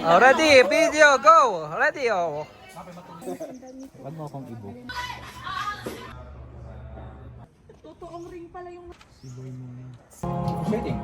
Oh, ready, video, go! Ready, oh. Wag mo akong ibo. Totoong ring pala yung... Si boy mo yan. Shading.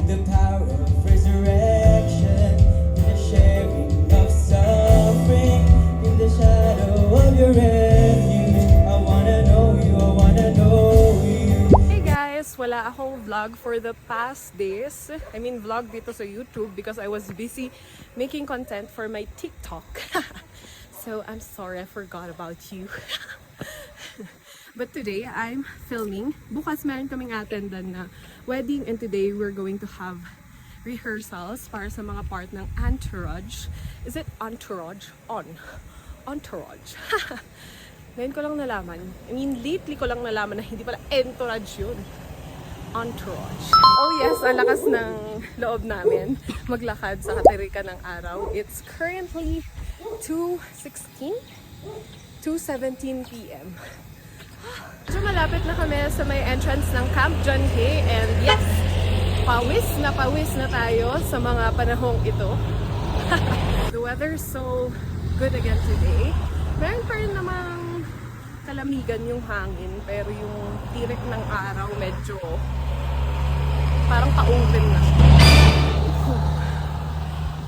The power of resurrection, in the sharing of suffering, in the shadow of your refuge. I wanna know you, I wanna know you. Hey guys! Wala akong vlog for the past days. I mean vlog dito sa YouTube because I was busy making content for my TikTok. So I'm sorry, I forgot about you. But today, I'm filming. Bukas meron kaming attendan na wedding and today we're going to have rehearsals para sa mga part ng Entourage. Is it Entourage? Entourage. Ngayon ko lang nalaman. I mean, lately ko lang nalaman na hindi pala Entourage yun. Entourage. Oh yes, ang lakas ng loob namin maglakad sa katirika ng araw. It's currently 2:16? 2:17 p.m. So malapit na kami sa may entrance ng Camp John Hay and yes, pawis na tayo sa mga panahong ito. The weather's so good again today. Meron pa rin namang kalamigan yung hangin pero yung tirik ng araw medyo parang pa-open na siya.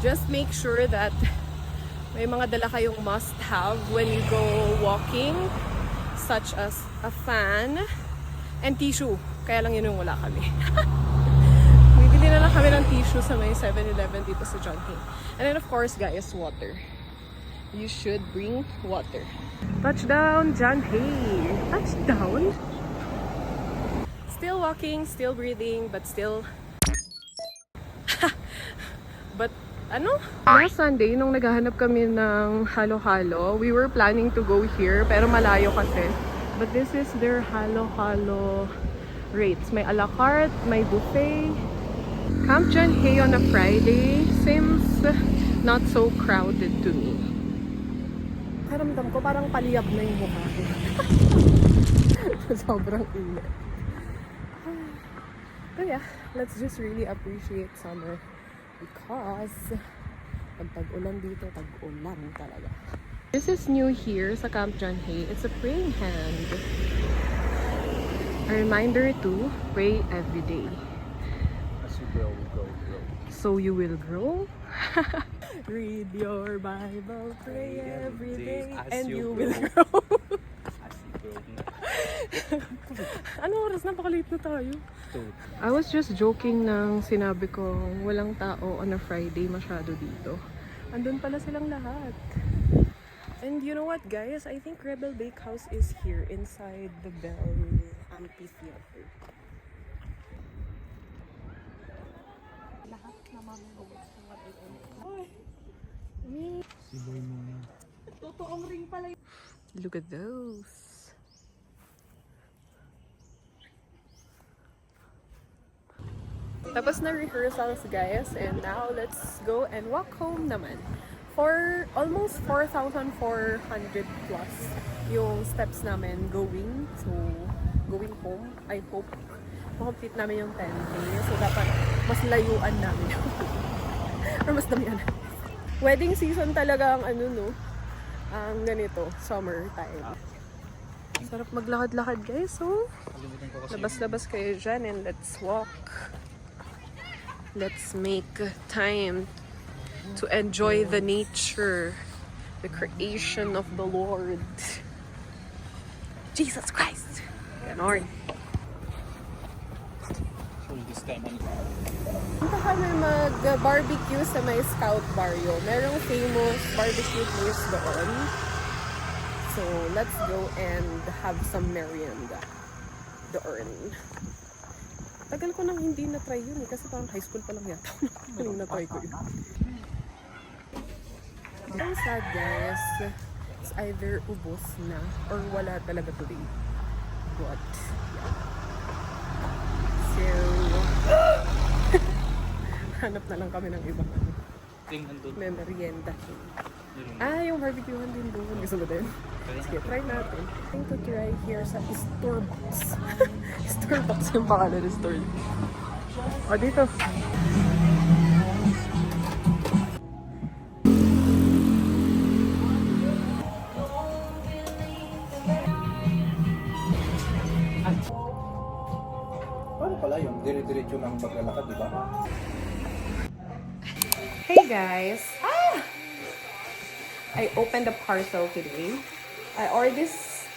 Just make sure that may mga dala kayong must-have when you go walking, such as a fan and tissue. Kaya lang yun yung wala kami. Bibili na lang kami ng tissue sa may 7-Eleven dito sa John Hay. And then of course guys, water. You should bring water. Touchdown, John Hay! Touchdown! Still walking, still breathing, but still... But ano? Last Sunday, nung naghahanap kami ng halo-halo, we were planning to go here, pero malayo kasi. But this is their halo-halo rates. May a la carte, may buffet. Camp John Hay on a Friday seems not so crowded to me. Karamdam ko, parang paliyab na yung mukha ko. Sobrang init. But yeah, let's just really appreciate summer. Because pag tag-ulan dito, tag-ulan talaga. This is new here sa Camp John Hay. It's a praying hand. A reminder to pray every day. As you grow, grow. So you will grow? Read your Bible, pray every day, and you will grow. As you grow na. Ano oras? Napakaliit na tayo. I was just joking nang sinabi ko walang tao on a Friday masyado dito. Andun pala silang lahat. And you know what guys? I think Rebel Bakehouse is here inside the Bell Amphitheater. Lahat naman Si boy mo yan. totoong ring pala. Look at those. Tapos na rehearsals guys and now let's go and walk home naman. For almost 4,400 plus yung steps namin going. So, going home, I hope complete namin yung 10K. So, dapat mas layuan namin. Or mas damihan. Wedding season talaga ang ano no, ang ganito, summer time. Sarap maglakad-lakad guys. So, labas-labas kayo dyan and let's walk. Let's make time to enjoy the nature, the creation of the Lord. Jesus Christ! Ganon. So this time, Punta kami mag-barbecue sa may Scout Barrio. Merong famous barbecue place doon. So, let's go and have some merienda doon. Tagal ko nang hindi na-try yun eh, kasi parang high school pa lang yata nung na-try ko yun. Ang sad guys, it's either ubos na or wala talaga today. But, yeah. So, hanap na lang kami ng ibang may merienda. Yung barbecuehan din doon. Gusto mo din? Sige, try natin. I think to try here sa Starbucks. Starbucks yung pangalan ng store. O, dito. Hey guys! I opened a parcel today. I ordered this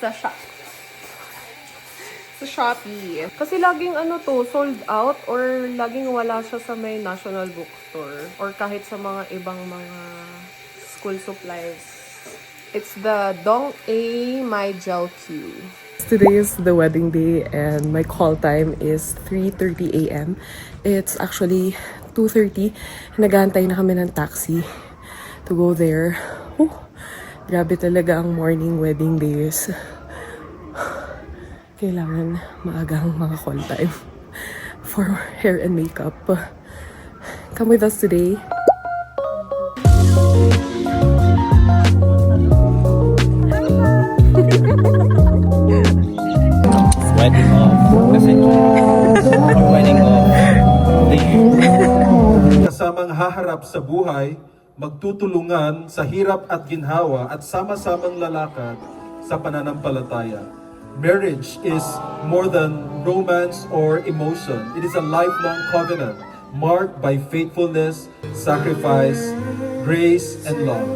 sa Shopee. Kasi laging sold out or laging wala siya sa may National Bookstore or kahit sa mga ibang mga school supplies. It's the Dong A My Gel Q. Today is the wedding day and my call time is 3:30 a.m. It's actually 2:30. Naghahantay na kami ng taxi to go there. Grabe talaga ang morning wedding days. Kailangan maagang mga call time for hair and makeup. Come with us today. Wedding of the century. Or wedding of the year. Kasamang haharap sa buhay, magtutulungan sa hirap at ginhawa at sama-samang lalakad sa pananampalataya. Marriage is more than romance or emotion. It is a lifelong covenant marked by faithfulness, sacrifice, grace, and love.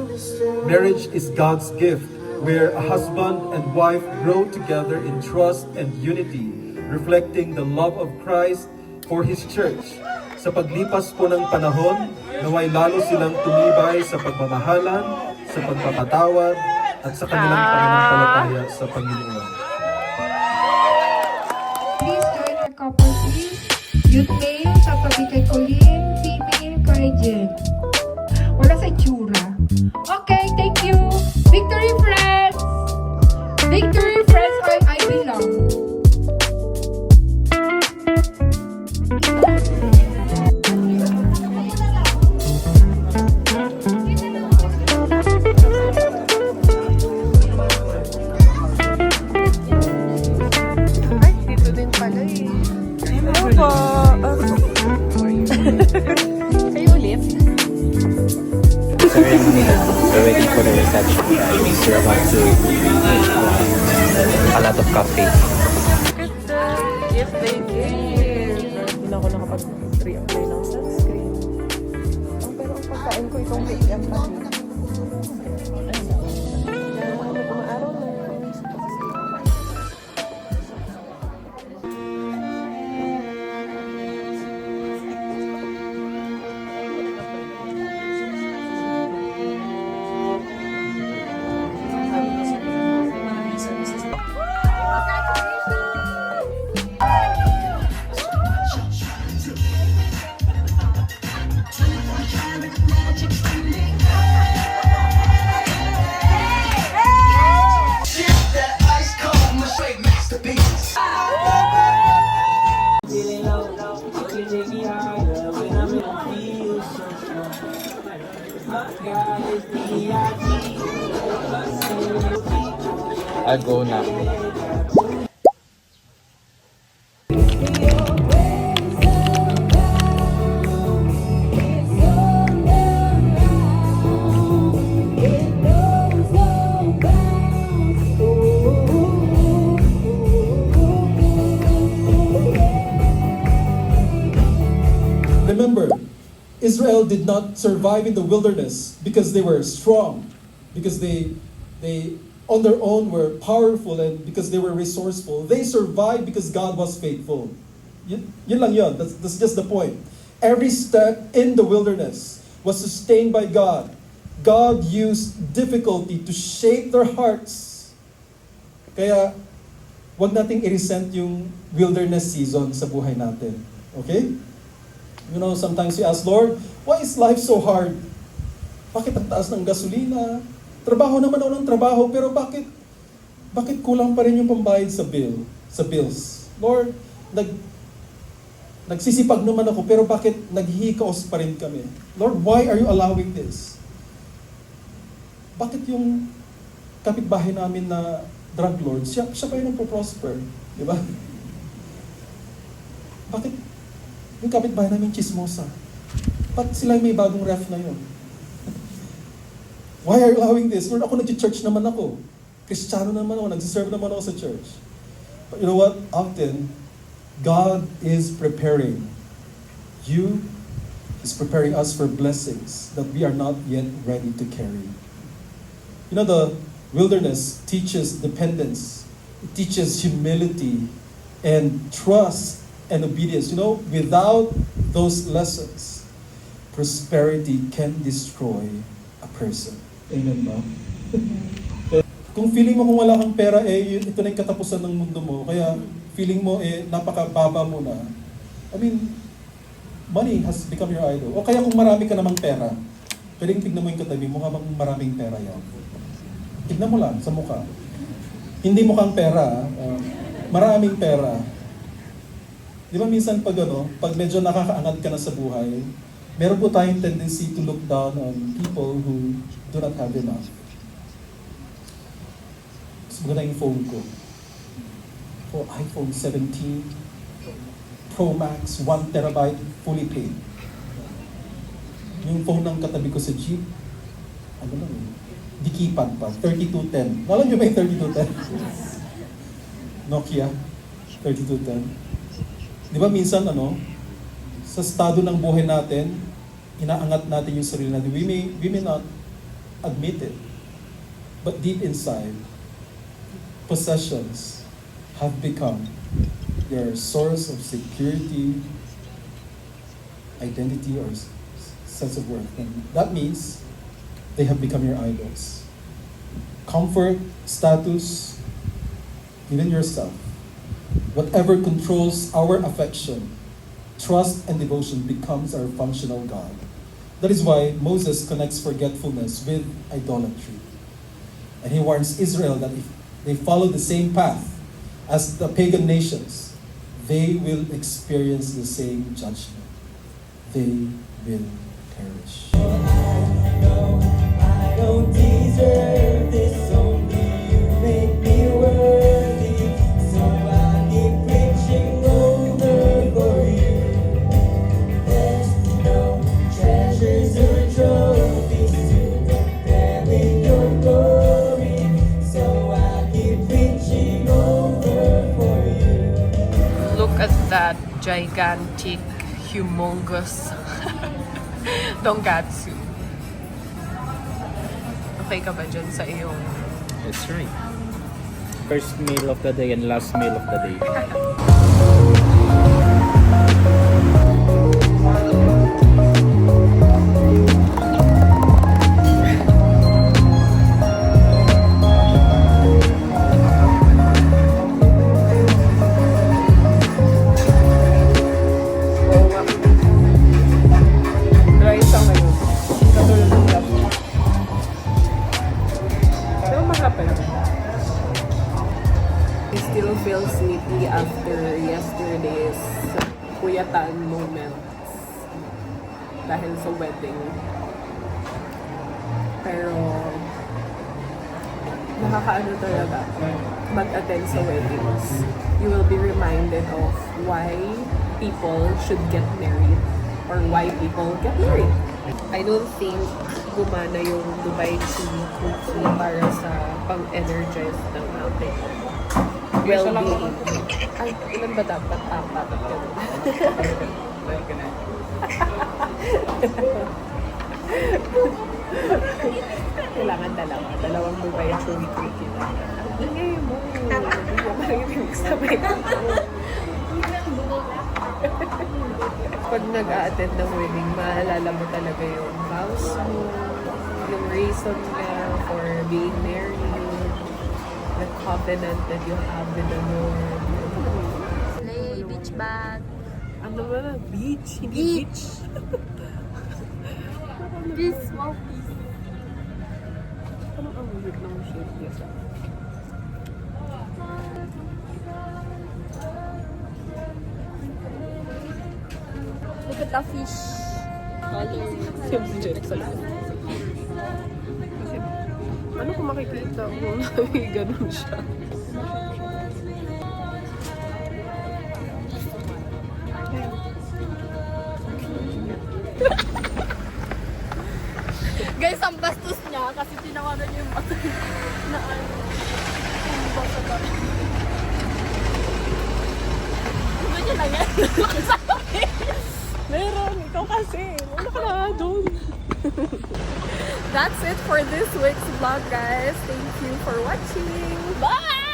Marriage is God's gift where a husband and wife grow together in trust and unity, reflecting the love of Christ for His church. Sa paglipas po ng panahon, naway lalo silang tumibay sa pagmamahalan, sa pagpapatawad, at sa kanilang pananampalataya sa Panginoon. Please join our couple, please. Youth male sa tabi kay Colleen, female kay Jen. Wala sa itsura. Okay, thank you. Victory friends! Victory friends, I belong. Ay, dito din pala eh. Hello po. Kayo ulit? Ceremony. We're waiting for the reception, guys. We're about to a lot of coffee. Look at the gift they gave. Hindi na ako nakapag-re-apply ng sunscreen. Pero ang pagkain ko itong PM pa rin. Umaaraw na. I'll go now. Remember, Israel did not survive in the wilderness because they were strong, because they on their own were powerful and because they were resourceful. They survived because God was faithful. Yun lang yun. That's just the point. Every step in the wilderness was sustained by God. God used difficulty to shape their hearts. Kaya, wag nating i-resent yung wilderness season sa buhay natin. Okay? You know, sometimes we ask, Lord, why is life so hard? Bakit ang taas ng gasolina? Trabaho naman ako ng trabaho, pero bakit kulang pa rin yung pambayad sa bills? Lord, nagsisipag naman ako, pero bakit naghihikaos pa rin kami? Lord, why are you allowing this? Bakit yung kapitbahay namin na drug lord, siya pa yung nagpo-prosper? Di ba? Bakit yung kapitbahay namin chismosa? Ba't sila may bagong ref na yun? Why are you allowing this? Lord, ako nag-church naman ako. Kristiyano naman ako, nag-serve naman ako sa church. But you know what? Often, God is preparing You is preparing us for blessings that we are not yet ready to carry. You know, the wilderness teaches dependence, it teaches humility and trust and obedience. You know, without those lessons, prosperity can destroy a person. Amen ba? Kung feeling mo kung wala kang pera, ito na yung katapusan ng mundo mo. Kaya feeling mo, napakababa mo na. I mean, money has become your idol. O kaya kung marami ka namang pera, pwedeng tignan mo yung katabi mo habang maraming pera yan. Tignan mo lang sa mukha. Hindi mukhang pera, maraming pera. Di ba minsan pag medyo nakakaangat ka na sa buhay, meron po tayong tendency to look down on people who do not have enough. Maganda yung phone ko. For iPhone 17 Pro Max, 1 terabyte, fully paid. Yung phone ng katabi ko sa jeep, ano lang di keypad pa, 3210. Alam niyo ba yung 3210? Nokia, 3210. Di ba minsan sa estado ng buhay natin, inaangat natin yung sarili natin. We may not admit it, but deep inside, possessions have become your source of security, identity, or sense of worth. And that means they have become your idols. Comfort, status, even yourself. Whatever controls our affection, trust, and devotion becomes our functional God. That is why Moses connects forgetfulness with idolatry. And he warns Israel that if they follow the same path as the pagan nations, they will experience the same judgment. They will perish. I don't deserve this, only you make me worthy. So I keep reaching over for you. There's no treasures or trophies to compare with your glory. So I keep reaching over for you. Look at that gigantic, humongous Dongatsu. Okay ka ba dyan sa iyong... That's right. First meal of the day and last meal of the day. Dry siya ngayon. Katulad ng last. Pero masapin. It still feels sleepy after yesterday's puyatan moments dahil sa wedding. Pero nakakaano talaga mag-attend sa weddings. You will be reminded of why people should get married or why people get married. I don't think gumana yung Dubai Tea cookie para sa pang-energize ng ating well-being. Ay, ilan ba dapat? Apat. Kailangan dalawa. Dalawang Dubai Chewy cookie na. Ingay mo. Hindi mo maririnig sabay. Pag nag-a-attend ng wedding, maalala mo talaga yung vows mo, yung reason niya for being married, the covenant that you have with the Lord. Slay, beach bag. Ano ba na? Beach? Hindi beach. This small piece. Ano ang weird ng shape niya? Look at the fish. Color. Siyem si Jeff sa likod. Ano kung makikita kung may ganun siya? Guys, ang bastos niya kasi tinawanan niya yung mata na ano. Yung basa ba? Ano niya lang yan? Meron, ikaw kasi. Wala ka na doon. That's it for this week's vlog, guys. Thank you for watching. Bye!